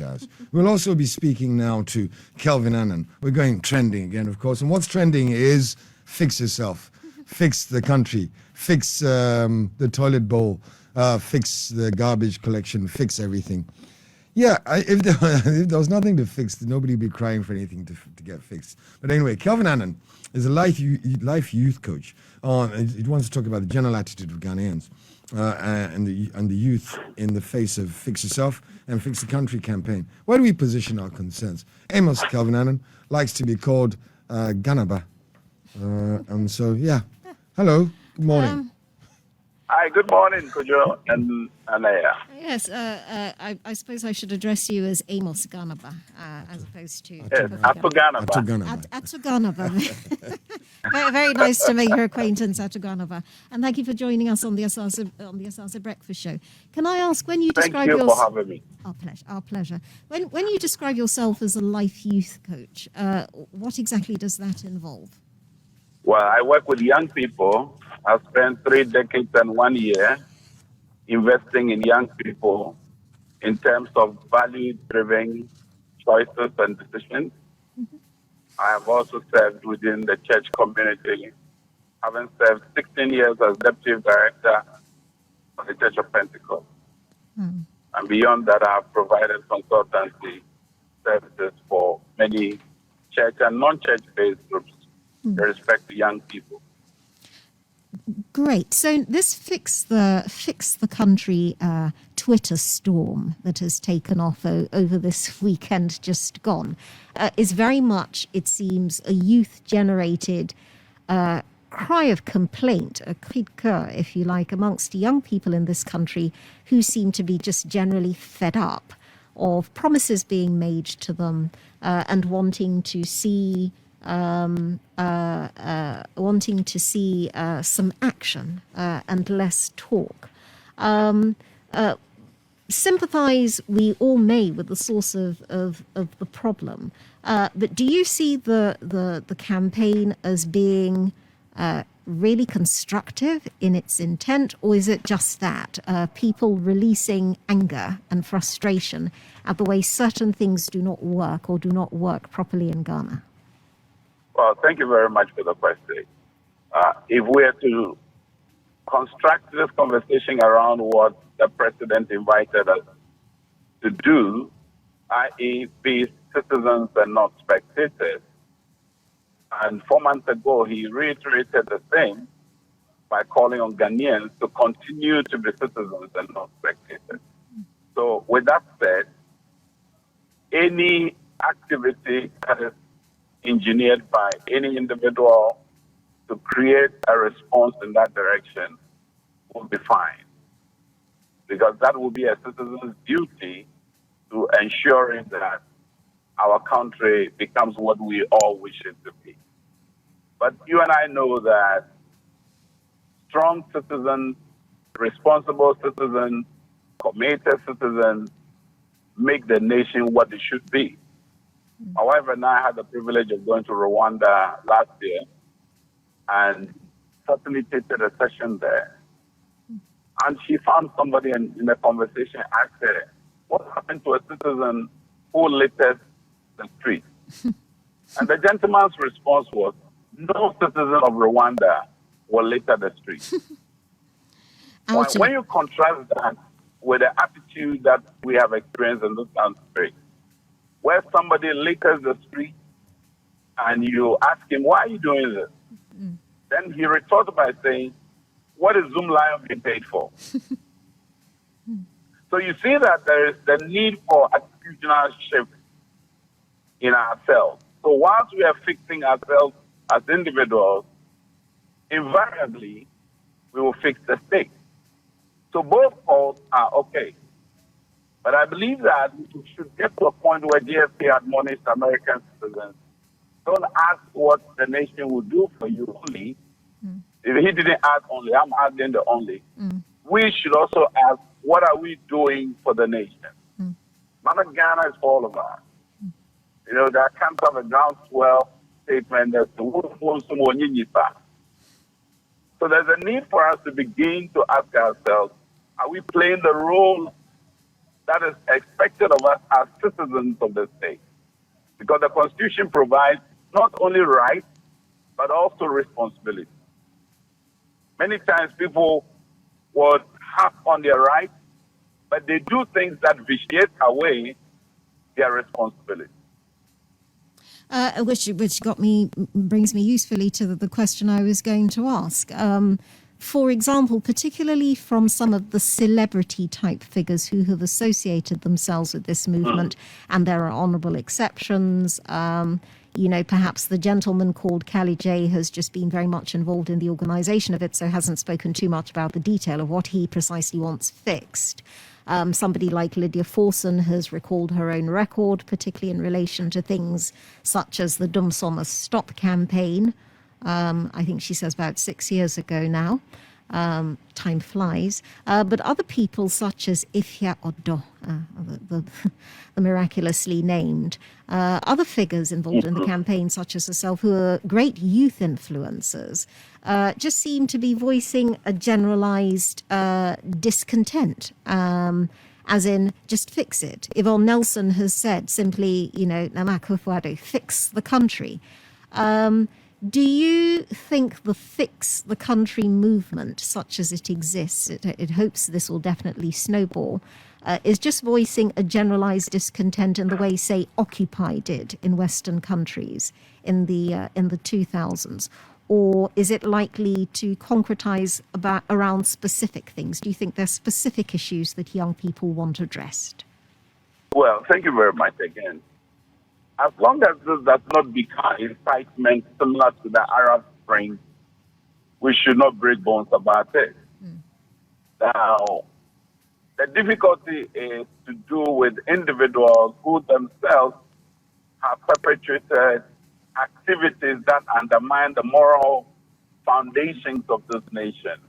jazz. We'll also be speaking now to Kelvin-Annan. We're going trending again, of course. And what's trending is fix yourself, fix the country, fix the toilet bowl, fix the garbage collection, fix everything. Yeah, if there was nothing to fix, nobody would be crying for anything to get fixed. But anyway, Kelvin-Annan is a life youth coach. He wants to talk about the general attitude of Ghanaians and the youth in the face of Fix Yourself and Fix the Country campaign. Where do we position our concerns? Amos Kelvin-Annan likes to be called Ganaba. And so, yeah. Hello, good morning. Hi, good morning, Kojo and Anaya. Yes, I suppose I should address you as Amos Ganaba, as opposed to... Yes, Atuganaba. Atuganaba. very, very nice to make your acquaintance, Atuganaba. And thank you for joining us on the Asasa Breakfast Show. Can I ask, when you describe yourself... Thank you for having me. Our pleasure. When you describe yourself as a life youth coach, what exactly does that involve? Well, I work with young people. I've spent 3 decades and 1 year investing in young people in terms of value-driven choices and decisions. Mm-hmm. I have also served within the church community, having served 16 years as Deputy Director of the Church of Pentecost. Mm. And beyond that, I have provided consultancy services for many church and non-church-based groups with respect to young people. Great. So this Fix the Country Twitter storm that has taken off over this weekend just gone is very much, it seems, a youth-generated cry of complaint, a cri de coeur, if you like, amongst young people in this country who seem to be just generally fed up of promises being made to them and wanting to see some action and less talk. Sympathize we all may with the source of the problem, but do you see the campaign as being really constructive in its intent, or is it just that people releasing anger and frustration at the way certain things do not work or do not work properly in Ghana? Well, thank you very much for the question. If we are to construct this conversation around what the president invited us to do, i.e. be citizens and not spectators, and 4 months ago he reiterated the same by calling on Ghanaians to continue to be citizens and not spectators. So with that said, any activity that is engineered by any individual to create a response in that direction will be fine. Because that will be a citizen's duty to ensuring that our country becomes what we all wish it to be. But you and I know that strong citizens, responsible citizens, committed citizens make the nation what it should be. However, now I had the privilege of going to Rwanda last year and facilitated a session there. And she found somebody in the conversation, asked her, what happened to a citizen who littered the street? And the gentleman's response was, no citizen of Rwanda will litter the street. When you contrast that with the attitude that we have experienced in this country, where somebody litters the street and you ask him, why are you doing this? Mm. Then he retorts by saying, what is Zoom Lion being paid for? So you see that there is the need for attitudinal shift in ourselves. So whilst we are fixing ourselves as individuals, invariably, we will fix the state. So both calls are okay. But I believe that we should get to a point where GSP admonished American citizens, don't ask what the nation will do for you only. Mm. If he didn't ask only, I'm adding the only. Mm. We should also ask, what are we doing for the nation? Mm. Mother Ghana is for all of us. Mm. You know, there comes up a groundswell statement that so there's a need for us to begin to ask ourselves, are we playing the role that is expected of us as citizens of the state. Because the Constitution provides not only rights, but also responsibility. Many times people would harp on their rights, but they do things that vitiate away their responsibility. Which brings me usefully to the question I was going to ask. For example, particularly from some of the celebrity type figures who have associated themselves with this movement, and there are honorable exceptions. Perhaps the gentleman called Kali J has just been very much involved in the organization of it, so hasn't spoken too much about the detail of what he precisely wants fixed. Somebody like Lydia Forson has recalled her own record, particularly in relation to things such as the Dum Sommer Stop campaign. I think she says about 6 years ago now. Time flies. But other people such as Ifya Odo, the miraculously named, other figures involved in the campaign such as herself, who are great youth influencers, just seem to be voicing a generalized discontent, as in, just fix it. Yvonne Nelson has said simply, Namakufuado, fix the country. Do you think the Fix the Country movement, such as it exists, it hopes this will definitely snowball, is just voicing a generalized discontent in the way, say, Occupy did in Western countries in the 2000s? Or is it likely to concretize around specific things? Do you think there's specific issues that young people want addressed? Well, thank you very much again. As long as this does not become incitement similar to the Arab Spring, we should not break bones about it. Now, the difficulty is to do with individuals who themselves have perpetrated activities that undermine the moral foundations of this nation,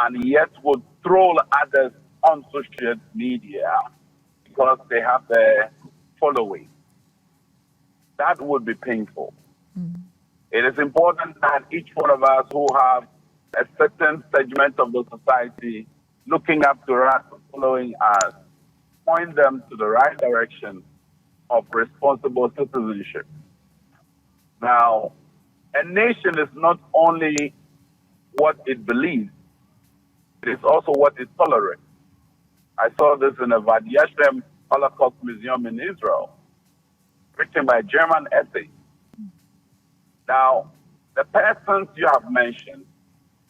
and yet would troll others on social media because they have the following. That would be painful. It is important that each one of us who have a certain segment of the society looking up to us, following us, point them to the right direction of responsible citizenship. Now, a nation is not only what it believes, it is also what it tolerates. I saw this in a Vad Yashem Holocaust Museum in Israel, written by a German essay. Now, the persons you have mentioned,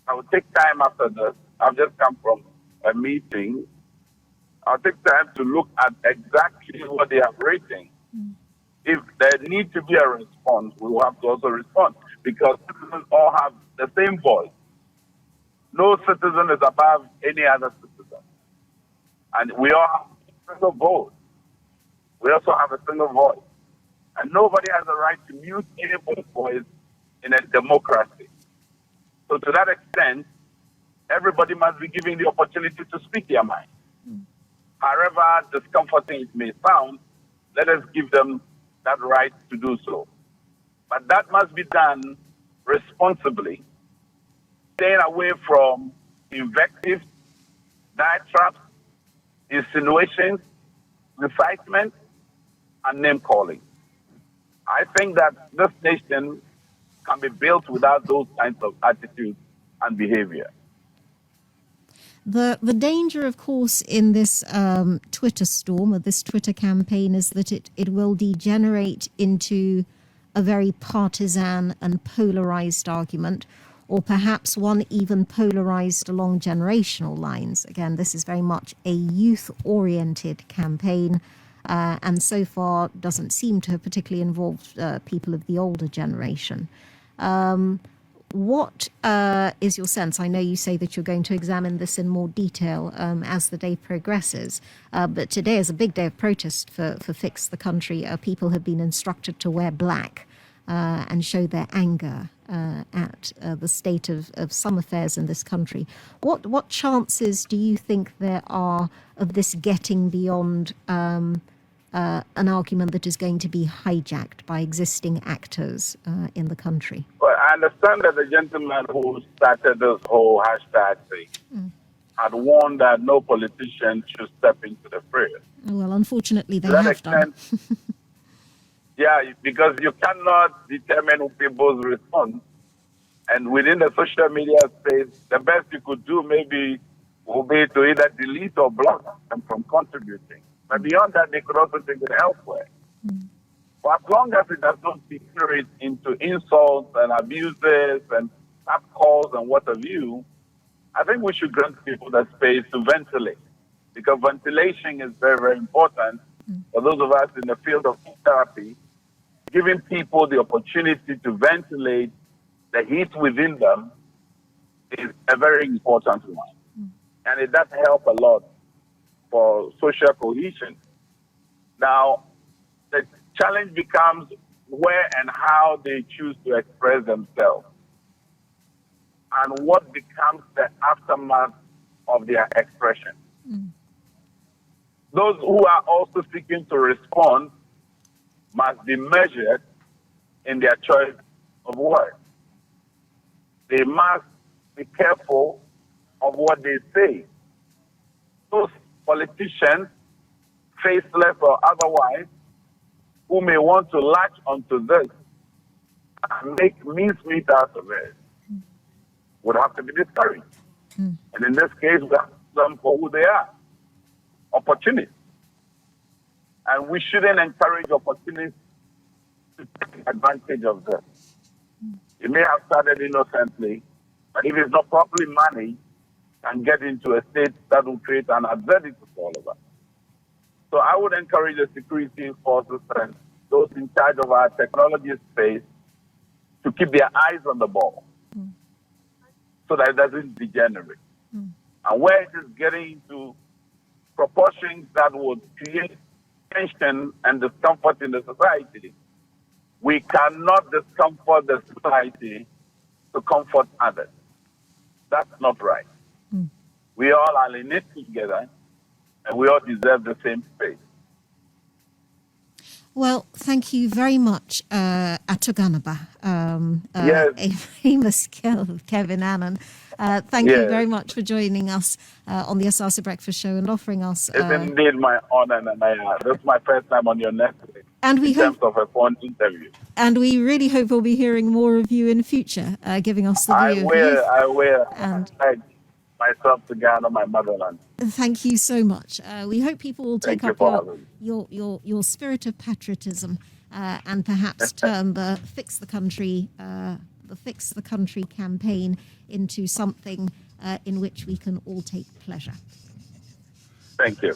I will take time after this. I've just come from a meeting. I'll take time to look at exactly what they are rating. If there needs to be a response, we will have to also respond, because citizens all have the same voice. No citizen is above any other citizen. And we all have a single vote. We also have a single voice. And nobody has a right to mute anybody's voice in a democracy. So to that extent, everybody must be given the opportunity to speak their mind. However discomforting it may sound, let us give them that right to do so. But that must be done responsibly, staying away from invectives, diatribes, insinuations, incitement, and name-calling. I think that this nation can be built without those kinds of attitudes and behavior. The danger, of course, in this Twitter storm, or this Twitter campaign, is that it will degenerate into a very partisan and polarized argument, or perhaps one even polarized along generational lines. Again, this is very much a youth-oriented campaign, and so far doesn't seem to have particularly involved people of the older generation. What is your sense? I know you say that you're going to examine this in more detail as the day progresses, but today is a big day of protest for Fix the Country. People have been instructed to wear black and show their anger at the state of some affairs in this country. What chances do you think there are of this getting beyond an argument that is going to be hijacked by existing actors in the country? Well, I understand that the gentleman who started this whole hashtag thing had warned that no politician should step into the fray. Well, unfortunately, they To that have done. extent, yeah, because you cannot determine people's response. And within the social media space, the best you could do maybe will be to either delete or block them from contributing. But beyond that, they could also take it elsewhere. But as long as it does not degenerate into insults and abuses and tap calls and what have you, I think we should grant people the space to ventilate. Because ventilation is very, very important for those of us in the field of therapy, giving people the opportunity to ventilate the heat within them is a very important one. And it does help a lot for social cohesion. Now, the challenge becomes where and how they choose to express themselves and what becomes the aftermath of their expression. Those who are also seeking to respond must be measured in their choice of words. They must be careful of what they say. Those politicians, faceless or otherwise, who may want to latch onto this and make mincemeat out of it, would have to be discouraged. And in this case, we have them for who they are, opportunists. And we shouldn't encourage opportunists to take advantage of this. It may have started innocently, but if it's not properly managed, can get into a state that will create an absurdity for all of us. So I would encourage the security forces and those in charge of our technology space to keep their eyes on the ball so that it doesn't degenerate. And where it is getting into proportions that would create tension and discomfort in the society, we cannot discomfort the society to comfort others. That's not right. We all are in it together, and we all deserve the same space. Well, thank you very much, Atoganaba, Yes. a famous Kelvin-Annan. Thank you Yes. very much for joining us on the Asasa Breakfast Show and offering us. It's indeed my honor, and this is my first time on your network And we in terms of a phone interview. And we really hope we'll be hearing more of you in future, giving us the view of youth. I will. And I pledge myself to Ghana, my motherland. thank you so much. We hope people will take Thank you up for your spirit of patriotism and perhaps turn the Fix the Country campaign into something in which we can all take pleasure. Thank you.